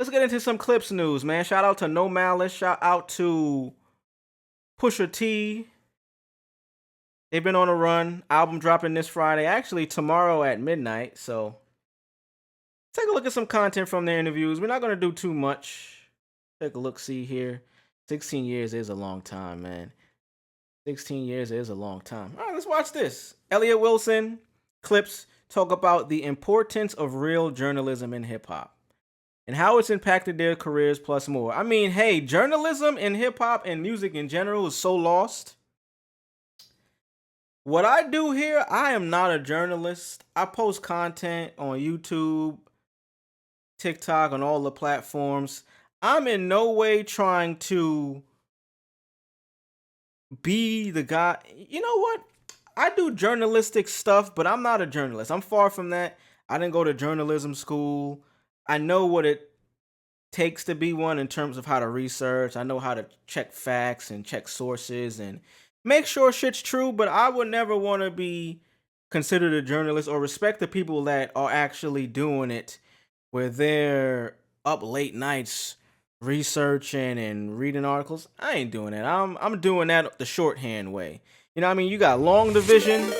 Let's get into some Clipse news, man. Shout out to No Malice. Shout out to Pusha T. They've been on a run. Album dropping this Friday. Actually, tomorrow at midnight. So take a look at some content from their interviews. We're not going to do too much. Take a look, see here. 16 years is a long time, man. 16 years is a long time. All right, let's watch this. Elliot Wilson, Clipse, talk about the importance of real journalism in hip hop and how it's impacted their careers plus more. I mean, hey, journalism in hip hop and music in general is so lost. What I do here, I am not a journalist. I post content on YouTube, TikTok, on all the platforms. I'm in no way trying to be the guy. You know what? I do journalistic stuff, but I'm not a journalist. I'm far from that. I didn't go to journalism school. I know what it takes to be one in terms of how to research. I know how to check facts and check sources and make sure shit's true, but I would never want to be considered a journalist or respect the people that are actually doing it where they're up late nights researching and reading articles. I ain't doing that. I'm doing that the shorthand way. You know what I mean? You got long division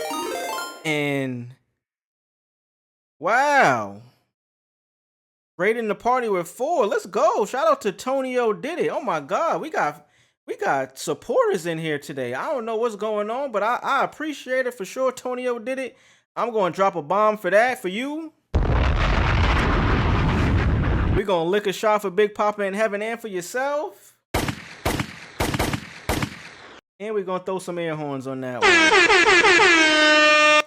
and wow. Rating the party with 4. Let's go. Shout out to Tonio Did It. Oh my God. We got supporters in here today. I don't know what's going on, but I appreciate it for sure. Tonio Did It. I'm going to drop a bomb for that for you. We're going to lick a shot for Big Papa in heaven and for yourself. And we're going to throw some air horns on that one.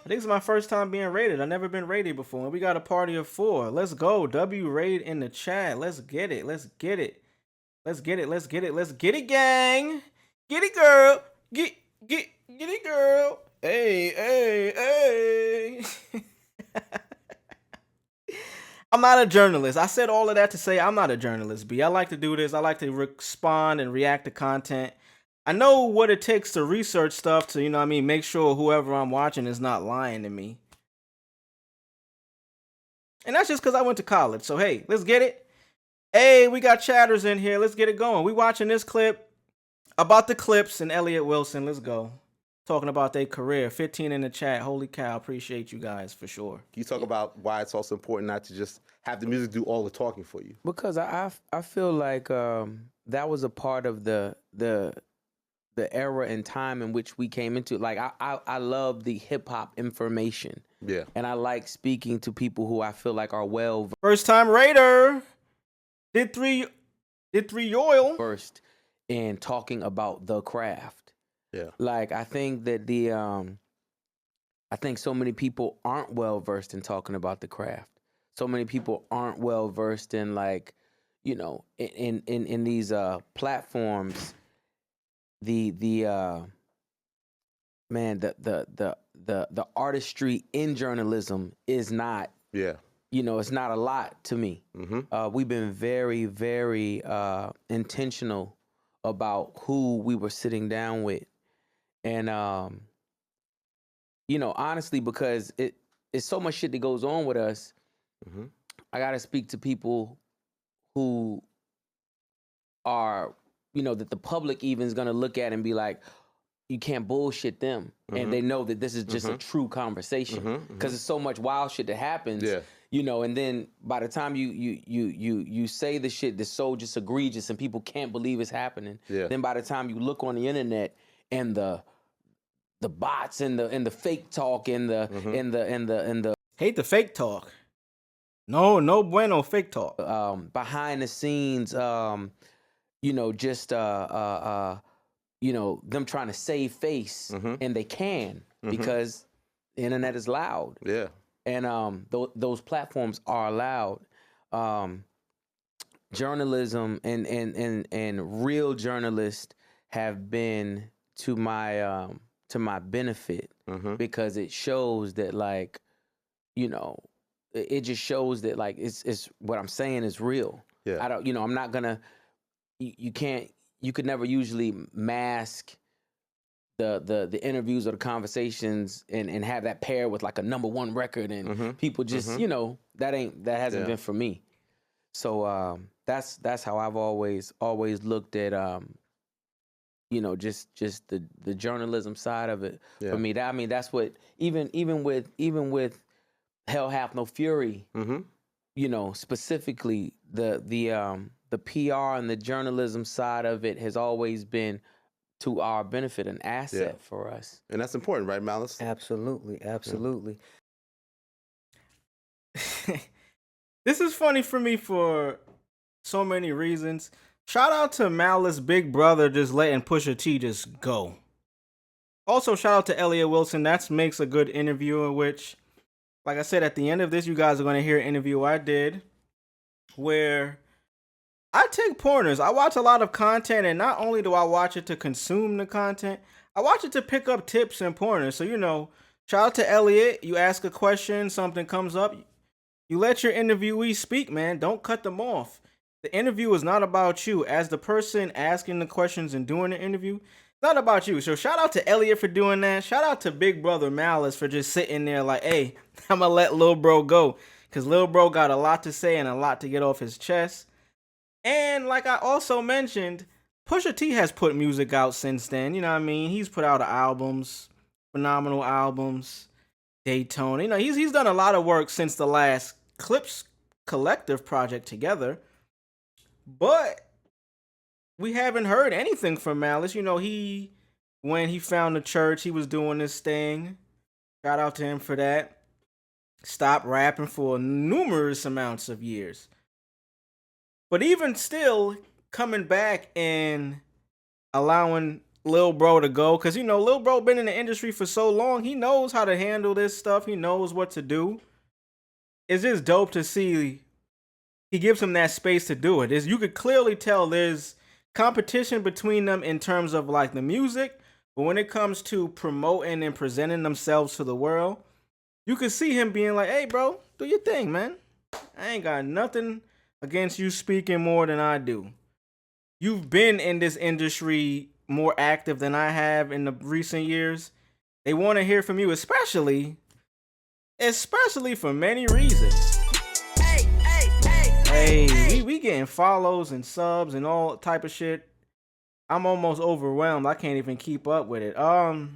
I think it's my first time being rated. I've never been rated before. And we got a party of 4. Let's go. W raid in the chat. Let's get it. Let's get it. Let's get it. Let's get it. Let's get it, gang. Get it, girl. Get it, girl. Hey. I'm not a journalist. I said all of that to say I'm not a journalist, B. I like to do this. I like to respond and react to content. I know what it takes to research stuff to, make sure whoever I'm watching is not lying to me. And that's just because I went to college. So, hey, let's get it. Hey, we got chatters in here. Let's get it going. We watching this clip about the Clipse and Elliot Wilson. Let's go. Talking about their career. 15 in the chat. Holy cow. Appreciate you guys for sure. Can you talk about why it's also important not to just have the music do all the talking for you? Because I feel like that was a part of the era and time in which we came into. Like I love the hip hop information. Yeah. And I like speaking to people who I feel like are well First time raider. Did three oil. versed in talking about the craft. Yeah. Like I think that I think so many people aren't well versed in talking about the craft. So many people aren't well versed in in these platforms. The artistry in journalism is not it's not a lot to me. Mm-hmm. We've been very, very intentional about who we were sitting down with. And, honestly, because it's so much shit that goes on with us, mm-hmm. I got to speak to people who are, that the public even is going to look at and be like, you can't bullshit them. Mm-hmm. And they know that this is just mm-hmm. a true conversation. Mm-hmm. Because there's so much wild shit that happens. Yeah. And then by the time you say the shit that's so just egregious and people can't believe it's happening, then by the time you look on the internet and the bots and the fake talk and the hate the fake talk. No bueno fake talk. Behind the scenes, them trying to save face, mm-hmm. and they can mm-hmm. because the internet is loud. Yeah. And those platforms are allowed. Journalism and real journalists have been to my benefit, mm-hmm. because it shows that it just shows that it's what I'm saying is real. Yeah. I'm not gonna. You could never usually mask the interviews or the conversations and have that pair with like a #1 record and mm-hmm. people just mm-hmm. that hasn't been for me. So that's how I've always looked at just the journalism side of it. For me. That's what even with Hell Hath No Fury. Specifically the PR and the journalism side of it has always been to our benefit, an asset for us. And that's important, right, Malice? Absolutely. This is funny for me for so many reasons. Shout out to Malice, Big Brother, just letting Pusha T just go. Also, shout out to Elliot Wilson. That makes a good interview, in which, like I said, at the end of this, you guys are going to hear an interview I did where I take pointers. I watch a lot of content, and not only do I watch it to consume the content, I watch it to pick up tips and pointers. So, shout out to Elliot. You ask a question, something comes up, you let your interviewee speak, man. Don't cut them off. The interview is not about you. As the person asking the questions and doing the interview, it's not about you. So shout out to Elliot for doing that. Shout out to Big Brother Malice for just sitting there like, hey, I'm going to let Lil Bro go. Because Lil Bro got a lot to say and a lot to get off his chest. And like I also mentioned, Pusha T has put music out since then. You know what I mean? He's put out albums, phenomenal albums, Daytona. He's done a lot of work since the last Clipse collective project together. But we haven't heard anything from Malice. When he found the church, he was doing this thing. Shout out to him for that. Stopped rapping for numerous amounts of years. But even still, coming back and allowing Lil Bro to go, because, Lil Bro been in the industry for so long, he knows how to handle this stuff. He knows what to do. It's just dope to see he gives him that space to do it. You could clearly tell there's competition between them in terms of like the music, but when it comes to promoting and presenting themselves to the world, you could see him being like, hey, bro, do your thing, man. I ain't got nothing against you speaking more than I do. You've been in this industry more active than I have in the recent years. They want to hear from you, especially for many reasons. Hey, we getting follows and subs and all type of shit. I'm almost overwhelmed. I can't even keep up with it. I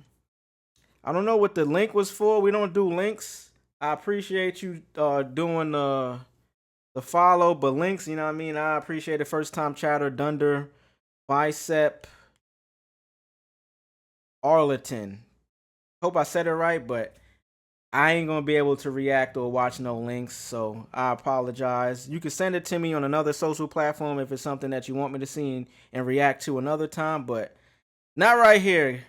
don't know what the link was for. We don't do links. I appreciate you doing the follow, but links, you know what I mean? I appreciate it. First time chatter, Dunder, Bicep, Arlington. Hope I said it right, but I ain't going to be able to react or watch no links, so I apologize. You can send it to me on another social platform if it's something that you want me to see and react to another time, but not right here.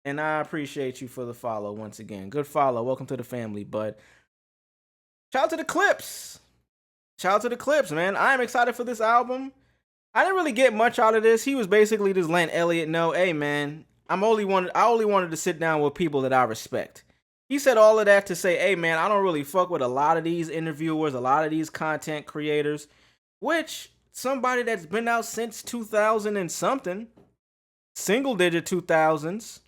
And I appreciate you for the follow once again. Good follow. Welcome to the family, bud. Shout out to the Clipse. Shout out to the Clipse, man. I am excited for this album. I didn't really get much out of this. He was basically just letting Elliot know, hey, man, I only wanted to sit down with people that I respect. He said all of that to say, hey, man, I don't really fuck with a lot of these interviewers, a lot of these content creators, which somebody that's been out since 2000 and something, single digit 2000s,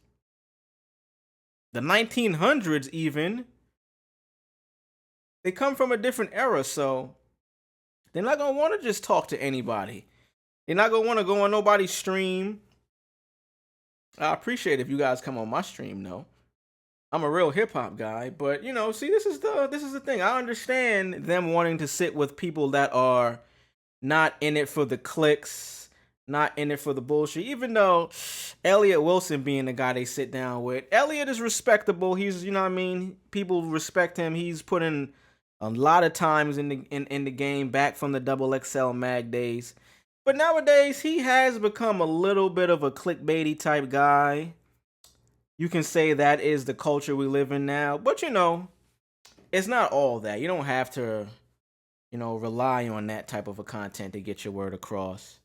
the 1900s even, they come from a different era, so they're not going to want to just talk to anybody. They're not going to want to go on nobody's stream. I appreciate if you guys come on my stream, though. I'm a real hip hop guy, but see, this is the thing. I understand them wanting to sit with people that are not in it for the clicks, not in it for the bullshit. Even though Elliot Wilson being the guy they sit down with, Elliot is respectable. He's, people respect him. He's put in a lot of times in the game back from the XXL Mag days. But nowadays, he has become a little bit of a clickbaity type guy. You can say that is the culture we live in now. But, it's not all that. You don't have to, rely on that type of a content to get your word across.